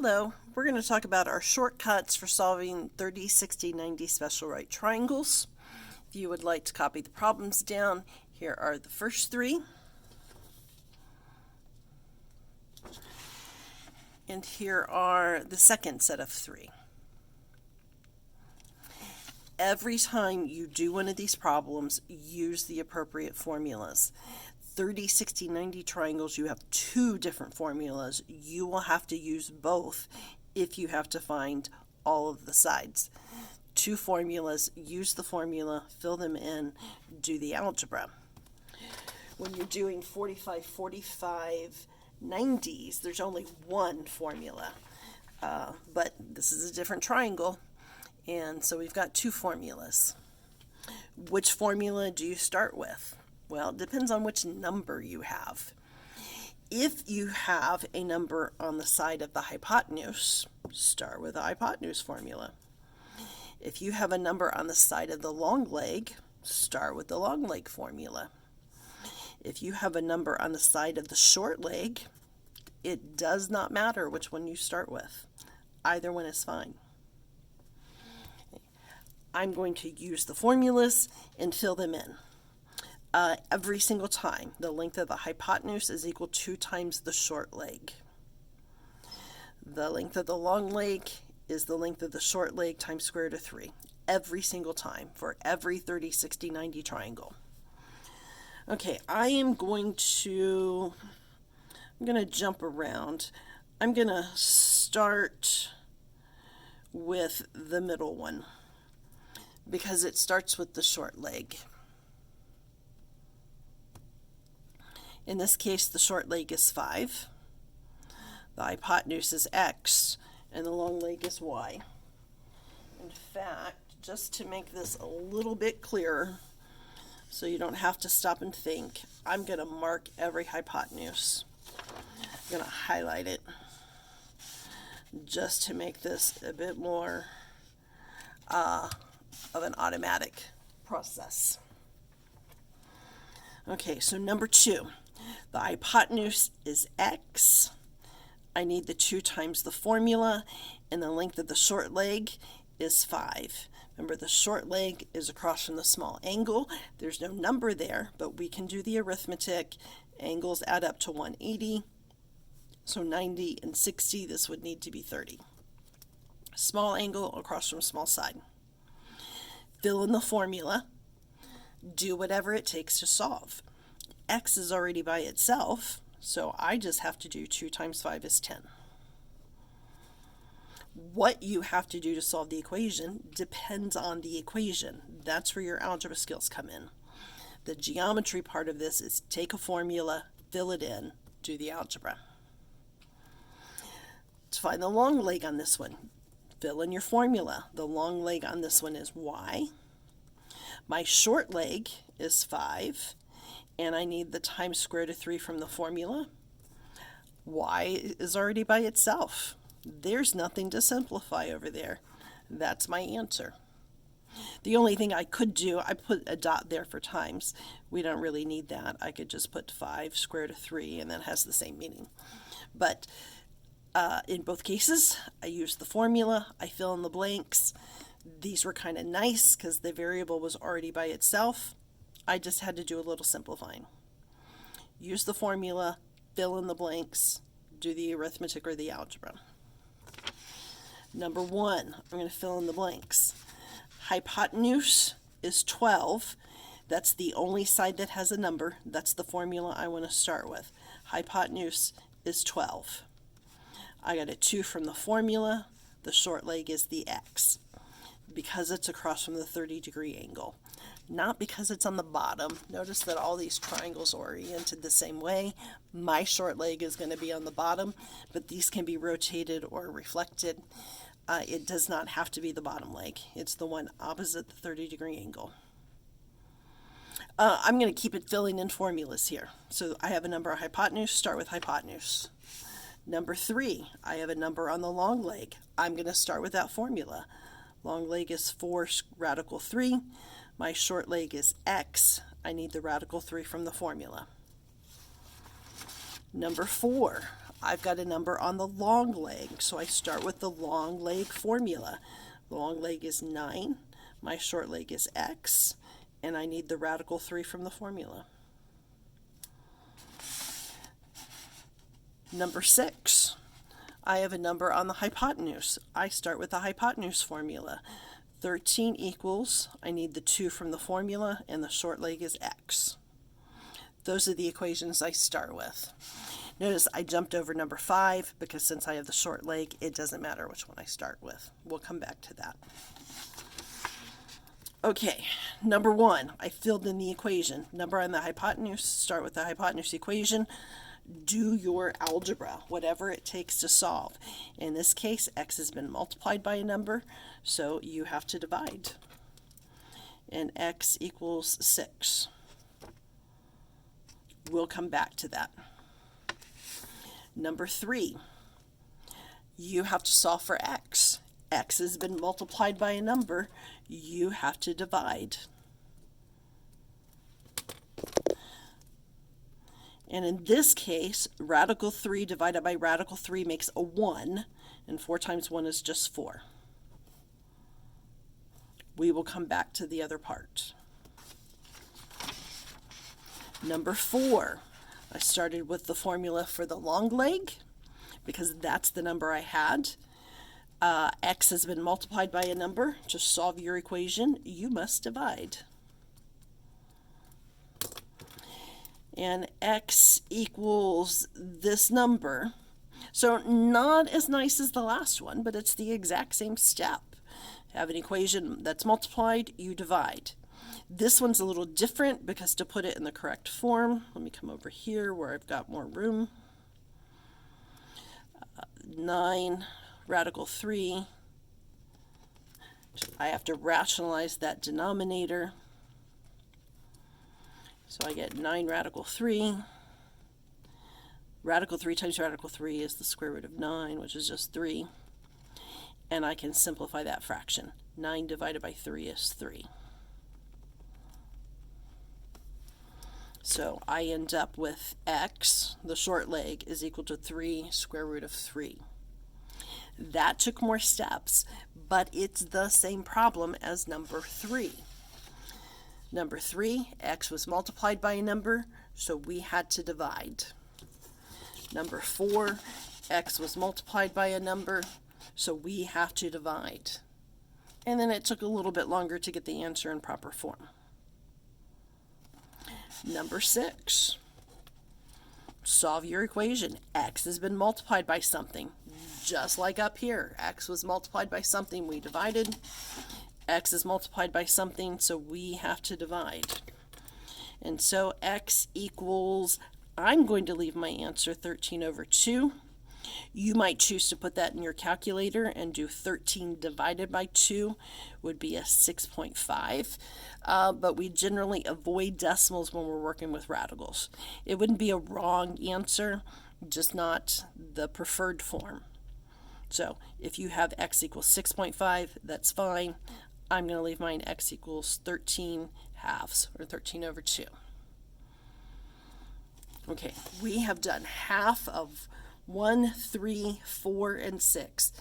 Hello, we're going to talk about our shortcuts for solving 30, 60, 90 special right triangles. If you would like to copy the problems down, here are the first three. And here are the second set of three. Every time you do one of these problems, use the appropriate formulas. 30, 60, 90 triangles, you have two different formulas. You will have to use both if you have to find all of the sides. Two formulas, use the formula, fill them in, do the algebra. When you're doing 45, 45, 90s, there's only one formula. But this is a different triangle, and so we've got two formulas. Which formula do you start with? Well, it depends on which number you have. If you have a number on the side of the hypotenuse, start with the hypotenuse formula. If you have a number on the side of the long leg, start with the long leg formula. If you have a number on the side of the short leg, it does not matter which one you start with. Either one is fine. I'm going to use the formulas and fill them in. Every single time, the length of the hypotenuse is equal to 2 times the short leg. The length of the long leg is the length of the short leg times square root of 3. Every single time for every 30, 60, 90 triangle. Okay, I'm going to jump around. I'm going to start with the middle one because it starts with the short leg. In this case, the short leg is 5, the hypotenuse is x, and the long leg is y. In fact, just to make this a little bit clearer, so you don't have to stop and think, I'm going to mark every hypotenuse. I'm going to highlight it just to make this a bit more of an automatic process. Okay, so number 2. The hypotenuse is x. I need the 2 times the formula, and the length of the short leg is 5. Remember, the short leg is across from the small angle. There's no number there, but we can do the arithmetic. Angles add up to 180. So 90 and 60, this would need to be 30. Small angle across from small side. Fill in the formula. Do whatever it takes to solve. X is already by itself, so I just have to do 2 times 5 is 10. What you have to do to solve the equation depends on the equation. That's where your algebra skills come in. The geometry part of this is take a formula, fill it in, do the algebra. To find the long leg on this one, fill in your formula. The long leg on this one is y. My short leg is 5. And I need the times square root of 3 from the formula. Y is already by itself. There's nothing to simplify over there. That's my answer. The only thing I could do, I put a dot there for times. We don't really need that. I could just put 5 square root of 3 and that has the same meaning. But in both cases, I use the formula. I fill in the blanks. These were kind of nice because the variable was already by itself. I just had to do a little simplifying. Use the formula, fill in the blanks, do the arithmetic or the algebra. Number 1, I'm going to fill in the blanks. Hypotenuse is 12. That's the only side that has a number. That's the formula I want to start with. Hypotenuse is 12. I got a 2 from the formula. The short leg is the x because it's across from the 30-degree angle. Not because it's on the bottom. Notice that all these triangles are oriented the same way. My short leg is going to be on the bottom, but these can be rotated or reflected. It does not have to be the bottom leg. It's the one opposite the 30-degree angle. I'm going to keep it filling in formulas here. So I have a number on hypotenuse, start with hypotenuse. Number 3, I have a number on the long leg. I'm going to start with that formula. Long leg is 4 radical 3. My short leg is x. I need the radical 3 from the formula. Number 4, I've got a number on the long leg, so I start with the long leg formula. The long leg is 9, my short leg is x, and I need the radical 3 from the formula. Number 6, I have a number on the hypotenuse. I start with the hypotenuse formula. 13 equals, I need the 2 from the formula, and the short leg is x. Those are the equations I start with. Notice I jumped over number 5 because since I have the short leg, it doesn't matter which one I start with. We'll come back to that. Okay, number 1, I filled in the equation. Number on the hypotenuse, start with the hypotenuse equation. Do your algebra, whatever it takes to solve. In this case, x has been multiplied by a number, so you have to divide. And x equals 6. We'll come back to that. Number 3, you have to solve for x. X has been multiplied by a number, you have to divide. And in this case, radical 3 divided by radical 3 makes a 1, and 4 times 1 is just 4. We will come back to the other part. Number 4, I started with the formula for the long leg because that's the number I had. X has been multiplied by a number. To solve your equation, you must divide. And x equals this number. So not as nice as the last one, but it's the exact same step. Have an equation that's multiplied, you divide. This one's a little different because to put it in the correct form, let me come over here where I've got more room. 9 radical 3. I have to rationalize that denominator. So I get 9 radical 3. Radical 3 times radical 3 is the square root of 9, which is just 3. And I can simplify that fraction. 9 divided by 3 is 3. So I end up with x, the short leg, is equal to 3 square root of 3. That took more steps, but it's the same problem as number 3. Number 3, x was multiplied by a number, so we had to divide. Number 4, x was multiplied by a number, so we have to divide. And then it took a little bit longer to get the answer in proper form. Number 6, solve your equation. X has been multiplied by something. Just like up here, x was multiplied by something, we divided. X is multiplied by something, so we have to divide. And so x equals, I'm going to leave my answer 13 over 2. You might choose to put that in your calculator and do 13 divided by 2 would be a 6.5. But we generally avoid decimals when we're working with radicals. It wouldn't be a wrong answer, just not the preferred form. So if you have x equals 6.5, that's fine. I'm going to leave mine x equals 13 halves, or 13 over 2. Okay, we have done half of 1, 3, 4, and 6.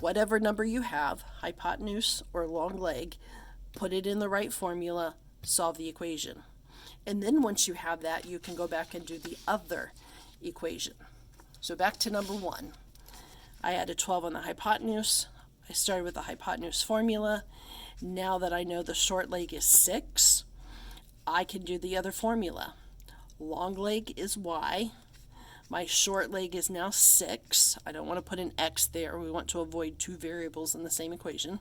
Whatever number you have, hypotenuse or long leg, put it in the right formula, solve the equation. And then once you have that, you can go back and do the other equation. So back to number 1. I added 12 on the hypotenuse. I started with the hypotenuse formula. Now that I know the short leg is 6, I can do the other formula. Long leg is y. My short leg is now 6. I don't want to put an x there. We want to avoid two variables in the same equation.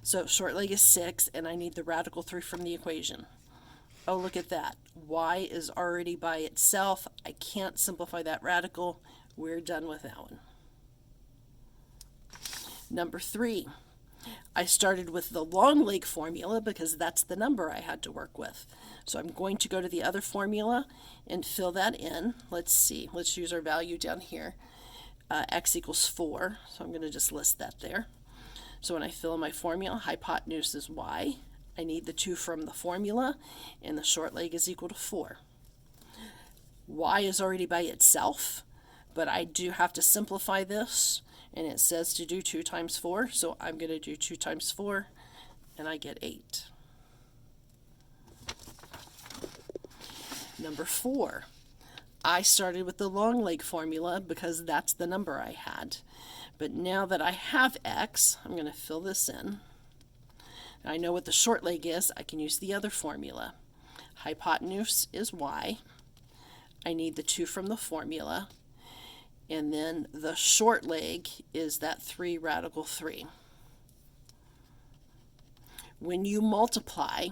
So short leg is 6, and I need the radical 3 from the equation. Oh, look at that. Y is already by itself. I can't simplify that radical. We're done with that one. Number 3. I started with the long leg formula because that's the number I had to work with. So I'm going to go to the other formula and fill that in. Let's see. Let's use our value down here. X equals 4. So I'm going to just list that there. So when I fill in my formula, hypotenuse is y. I need the 2 from the formula, and the short leg is equal to 4. Y is already by itself, but I do have to simplify this, and it says to do 2 times 4, so I'm going to do 2 times 4, and I get 8. Number 4, I started with the long leg formula because that's the number I had. But now that I have x, I'm going to fill this in. I know what the short leg is. I can use the other formula. Hypotenuse is y. I need the 2 from the formula. And then the short leg is that 3 radical 3. When you multiply,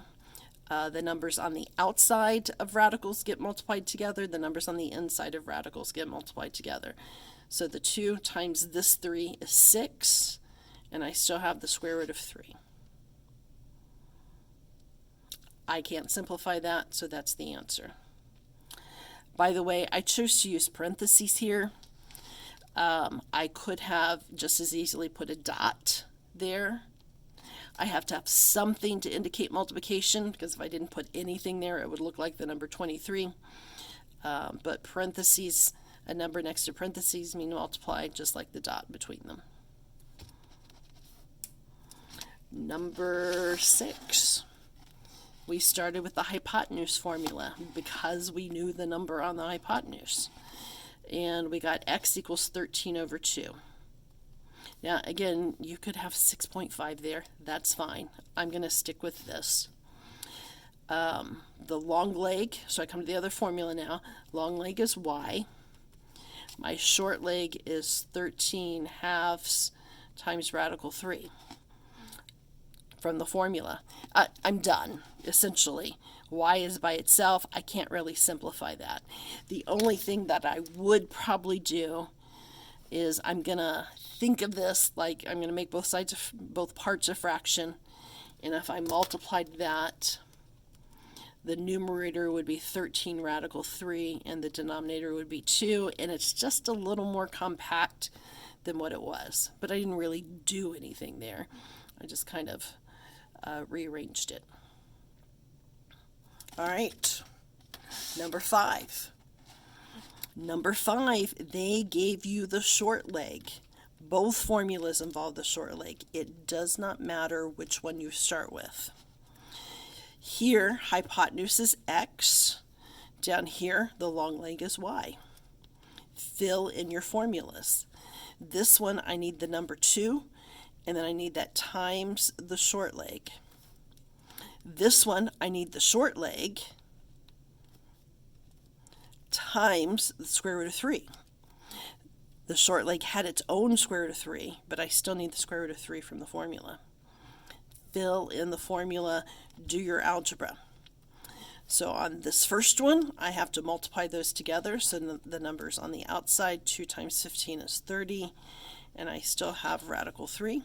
the numbers on the outside of radicals get multiplied together. The numbers on the inside of radicals get multiplied together. So the 2 times this 3 is 6, and I still have the square root of 3. I can't simplify that, so that's the answer. By the way, I chose to use parentheses here. I could have just as easily put a dot there. I have to have something to indicate multiplication, because if I didn't put anything there, it would look like the number 23. But parentheses, a number next to parentheses mean multiply, just like the dot between them. Number 6. We started with the hypotenuse formula because we knew the number on the hypotenuse. And we got x equals 13 over 2. Now, again, you could have 6.5 there. That's fine. I'm going to stick with this. The long leg, so I come to the other formula now. Long leg is y. My short leg is 13 halves times radical 3 from the formula. I'm done, essentially. Y is by itself. I can't really simplify that. The only thing that I would probably do is I'm going to think of this like I'm going to make both parts a fraction. And if I multiplied that, the numerator would be 13 radical 3, and the denominator would be 2, and it's just a little more compact than what it was. But I didn't really do anything there. I just kind of rearranged it. All right, number 5. Number 5, they gave you the short leg. Both formulas involve the short leg. It does not matter which one you start with. Here, hypotenuse is x. Down here, the long leg is y. Fill in your formulas. This one, I need the number 2, and then I need that times the short leg. This one, I need the short leg times the square root of 3. The short leg had its own square root of 3, but I still need the square root of 3 from the formula. Fill in the formula, do your algebra. So on this first one, I have to multiply those together. So the numbers on the outside, 2 times 15 is 30, and I still have radical 3.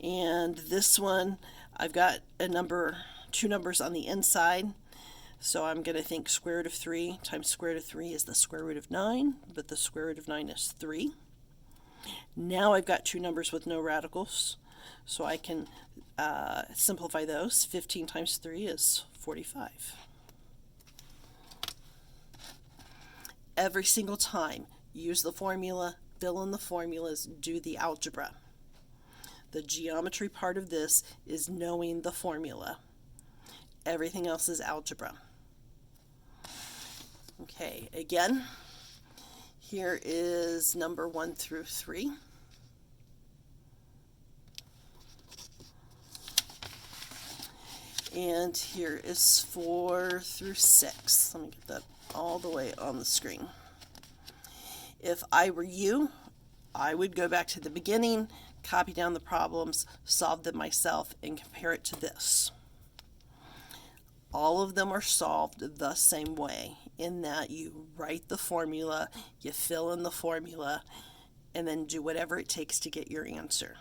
And this one, I've got two numbers on the inside. So I'm going to think square root of 3 times square root of 3 is the square root of 9, but the square root of 9 is 3. Now I've got two numbers with no radicals, so I can simplify those. 15 times 3 is 45. Every single time, use the formula, fill in the formulas, do the algebra. The geometry part of this is knowing the formula. Everything else is algebra. Okay, again, here is number 1 through 3. And here is 4 through 6. Let me get that all the way on the screen. If I were you, I would go back to the beginning, copy down the problems, solve them myself, and compare it to this. All of them are solved the same way, in that you write the formula, you fill in the formula, and then do whatever it takes to get your answer.